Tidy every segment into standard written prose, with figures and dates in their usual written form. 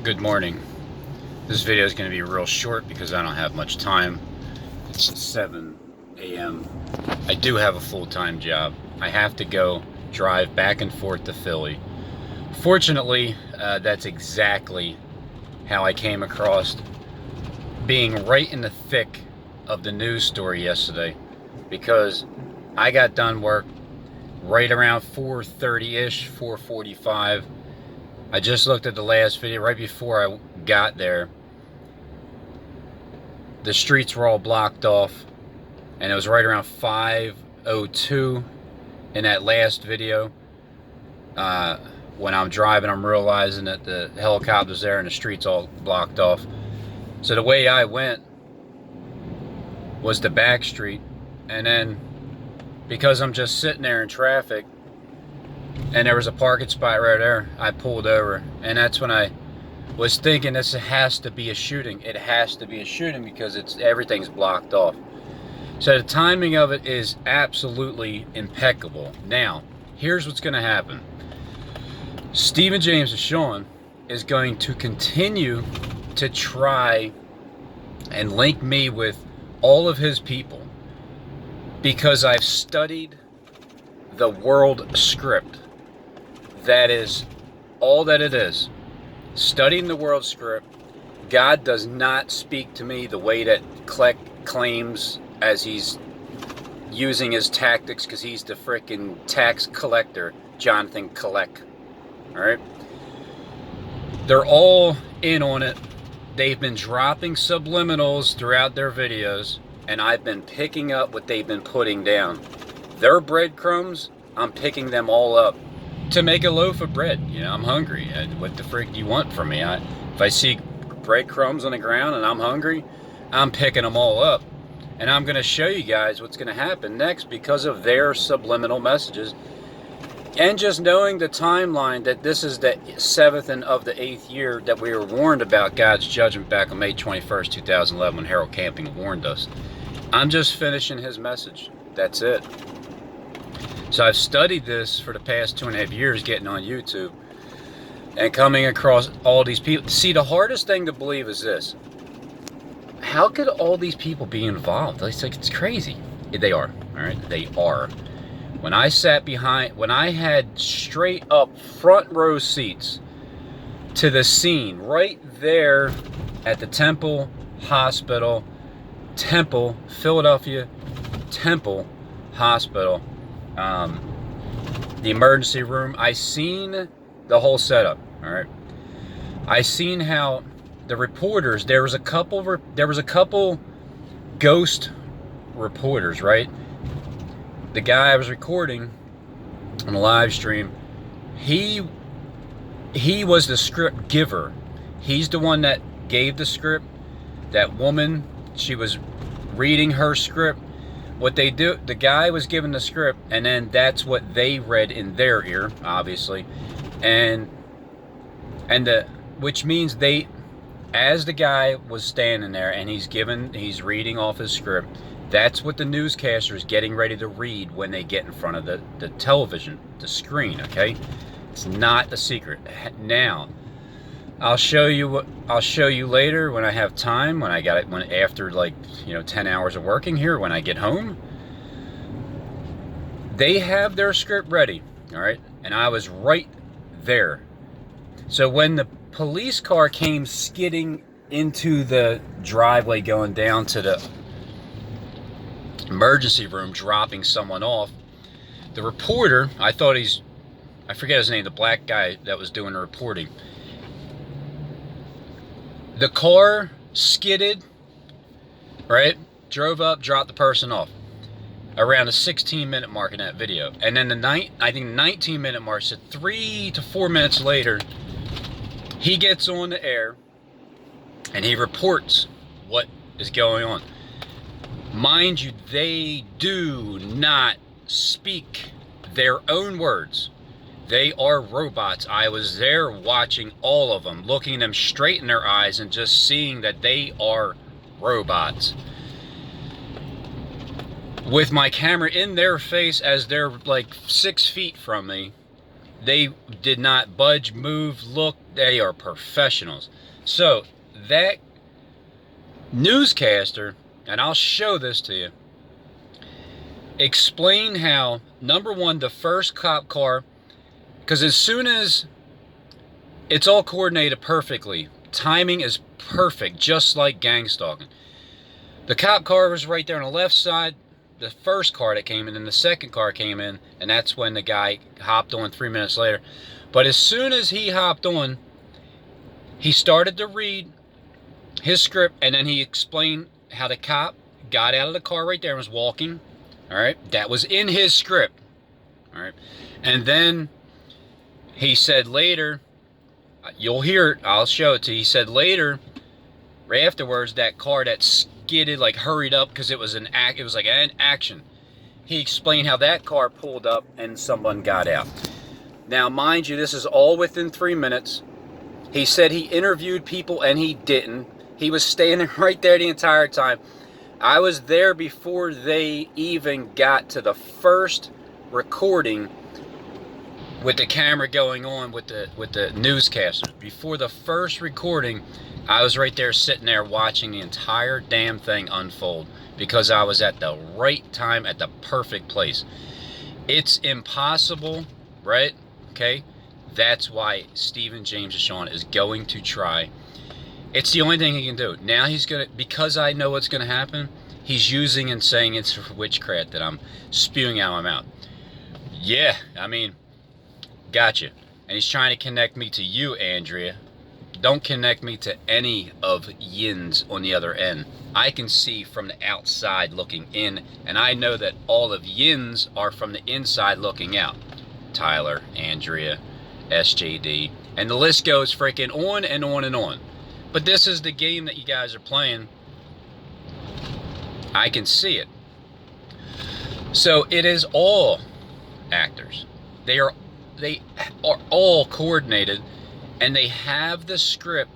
Good morning. This video is going to be real short because I don't have much time. It's 7 a.m. I do have a full-time job. I have to go drive back and forth to Philly. Fortunately, that's exactly how I came across being right in the thick of the news story yesterday, because I got done work right around 4:30-ish, 4:45. I just looked at the last video right before I got there. The streets were all blocked off, and it was right around 5:02 in that last video. When I'm driving, I'm realizing that the helicopter's there and the streets all blocked off. So the way I went was the back street, and then because I'm just sitting there in traffic and there was a parking spot right there, I pulled over. And that's when I was thinking, this has to be a shooting. It has to be a shooting because everything's blocked off. So the timing of it is absolutely impeccable. Now, here's what's going to happen. Stephen James Sean is going to continue to try and link me with all of his people, because I've studied the world script. That is all that it is. Studying the world script. God does not speak to me the way that Kleck claims, as he's using his tactics, because he's the freaking tax collector, Jonathan Kleck. Alright? They're all in on it. They've been dropping subliminals throughout their videos, and I've been picking up what they've been putting down. Their breadcrumbs, I'm picking them all up to make a loaf of bread. You know, I'm hungry. What the frick do you want from me? If I see breadcrumbs on the ground and I'm hungry, I'm picking them all up. And I'm going to show you guys what's going to happen next because of their subliminal messages. And just knowing the timeline, that this is the 7th and of the 8th year that we were warned about God's judgment back on May 21st, 2011, when Harold Camping warned us. I'm just finishing his message. That's it. So I've studied this for the past 2.5 years, getting on YouTube and coming across all these people. See, the hardest thing to believe is this. How could all these people be involved? It's like, it's crazy. They are, all right? They are. When I sat behind, when I had straight up front row seats to the scene right there at the Temple Hospital, Philadelphia Temple Hospital, the emergency room, I seen the whole setup. All right, I seen how the reporters, there was a couple ghost reporters, right? The guy I was recording on a live stream, he was the script giver. He's the one that gave the script. That woman, she was reading her script. What they do, the guy was given the script, and then that's what they read in their ear, obviously, which means they, as the guy was standing there and he's reading off his script, that's what the newscaster is getting ready to read when they get in front of the television, the screen. Okay, it's not a secret. Now, I'll show you later when I have time, when I got it, after, like, 10 hours of working here, when I get home. They have their script ready, all right? And I was right there. So when the police car came skidding into the driveway going down to the emergency room, dropping someone off, the reporter, I forget his name, the black guy that was doing the reporting, the car skidded, right? Drove up, dropped the person off around the 16-minute mark in that video. And then I think 19-minute mark, so 3 to 4 minutes later, he gets on the air and he reports what is going on. Mind you, they do not speak their own words. They are robots. I was there watching all of them, looking them straight in their eyes and just seeing that they are robots. With my camera in their face as they're like 6 feet from me, They did not budge, move, look. They are professionals. So that newscaster, and I'll show this to you, explain how, number one, the first cop car, because as soon as it's all coordinated perfectly, timing is perfect, just like gang stalking. The cop car was right there on the left side, the first car that came in, and the second car came in, and that's when the guy hopped on 3 minutes later. But as soon as he hopped on, he started to read his script, and then he explained how the cop got out of the car right there and was walking. All right, that was in his script. All right, and then he said later, you'll hear it, I'll show it to you. He said later, right afterwards, that car that skidded, like hurried up because it was like an action. He explained how that car pulled up and someone got out. Now, mind you, this is all within 3 minutes. He said he interviewed people and he didn't. He was standing right there the entire time. I was there before they even got to the first recording with the camera going on with the newscasters. Before the first recording, I was right there sitting there watching the entire damn thing unfold because I was at the right time at the perfect place. It's impossible, right? Okay? That's why Stephen James Deshawn is going to try. It's the only thing he can do. Now he's going to, because I know what's going to happen, he's using and saying it's witchcraft that I'm spewing out of my mouth. Yeah, I mean, gotcha. And he's trying to connect me to you, Andrea. Don't connect me to any of Yin's on the other end. I can see from the outside looking in, and I know that all of Yin's are from the inside looking out. Tyler, Andrea, SJD, and the list goes freaking on and on and on. But this is the game that you guys are playing. I can see it. So it is all actors. They are all coordinated, and they have the script.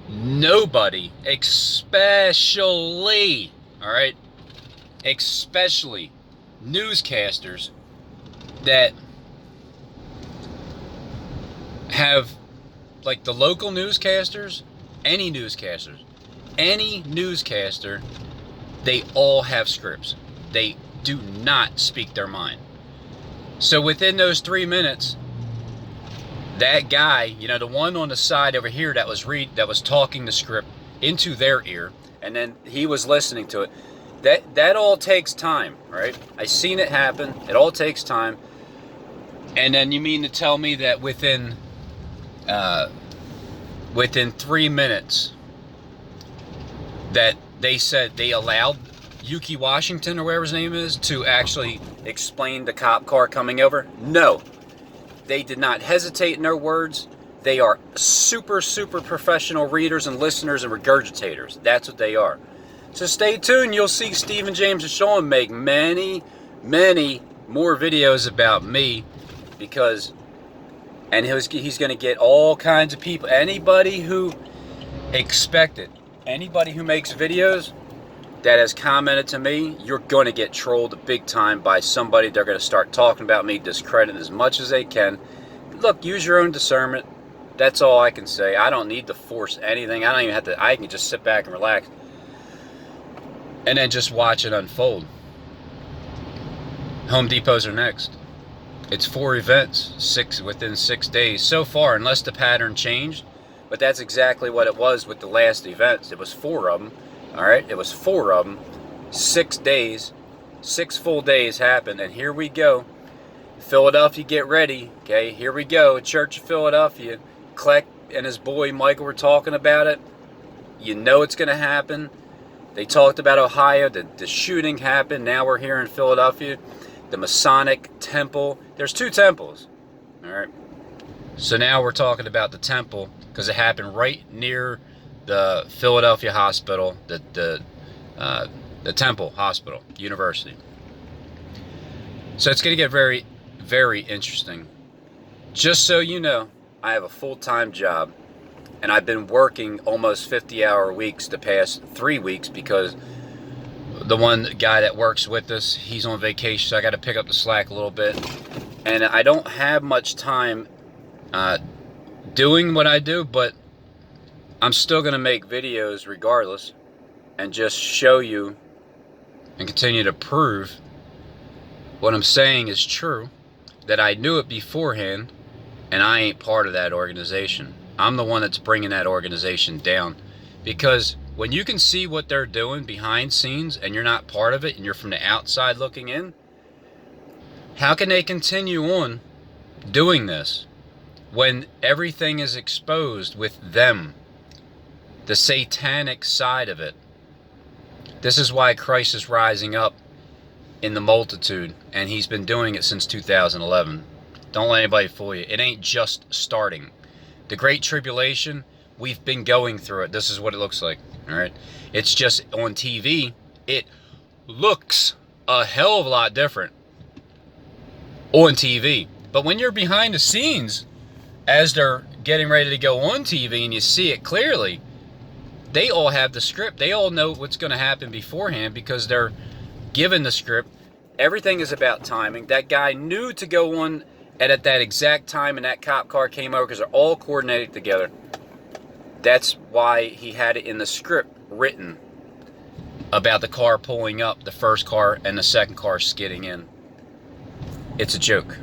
Nobody, especially, all right, especially newscasters that have, like the local newscasters, any newscaster, they all have scripts. They do not speak their mind. So within those 3 minutes, that guy, you know, the one on the side over here that was talking the script into their ear, and then he was listening to it. That all takes time, right? I seen it happen. It all takes time. And then you mean to tell me that within 3 minutes that they said they allowed Yuki Washington, or whatever his name is, to actually explain the cop car coming over? No. They did not hesitate in their words. They are super, super professional readers and listeners and regurgitators. That's what they are. So stay tuned. You'll see Stephen James Deshawn make many, many more videos about me, because, and he's going to get all kinds of people. Anybody who expected, anybody who makes videos that has commented to me, you're going to get trolled big time by somebody. They're going to start talking about me, discredit as much as they can. Look, use your own discernment. That's all I can say. I don't need to force anything. I don't even have to. I can just sit back and relax and then just watch it unfold. Home Depots are next. It's 4 events, within 6 days so far, unless the pattern changed. But that's exactly what it was with the last events. It was 4 of them. All right, it was 4 of them, 6 days, 6 full days happened, and here we go. Philadelphia, get ready, okay? Here we go. Church of Philadelphia. Kleck and his boy Michael were talking about it. You know it's going to happen. They talked about Ohio. The shooting happened. Now we're here in Philadelphia. The Masonic Temple. There's 2 temples, all right? So now we're talking about the temple, because it happened right near the Philadelphia Hospital, the Temple Hospital, University. So it's going to get very, very interesting. Just so you know, I have a full-time job, and I've been working almost 50-hour weeks the past 3 weeks, because the one guy that works with us, he's on vacation, so I got to pick up the slack a little bit. And I don't have much time doing what I do, but I'm still going to make videos regardless and just show you and continue to prove what I'm saying is true, that I knew it beforehand, and I ain't part of that organization. I'm the one that's bringing that organization down, because when you can see what they're doing behind scenes and you're not part of it and you're from the outside looking in, how can they continue on doing this when everything is exposed with them, the satanic side of it? This is why Christ is rising up in the multitude, and he's been doing it since 2011. Don't let anybody fool you. It ain't just starting. The Great Tribulation, we've been going through it. This is what it looks like. All right. It's just on TV, it looks a hell of a lot different on TV. But when you're behind the scenes, as they're getting ready to go on TV and you see it clearly, they all have the script. They all know what's going to happen beforehand because they're given the script. Everything is about timing. That guy knew to go on at that exact time, and that cop car came over because they're all coordinated together. That's why he had it in the script written about the car pulling up, the first car and the second car skidding in. It's a joke.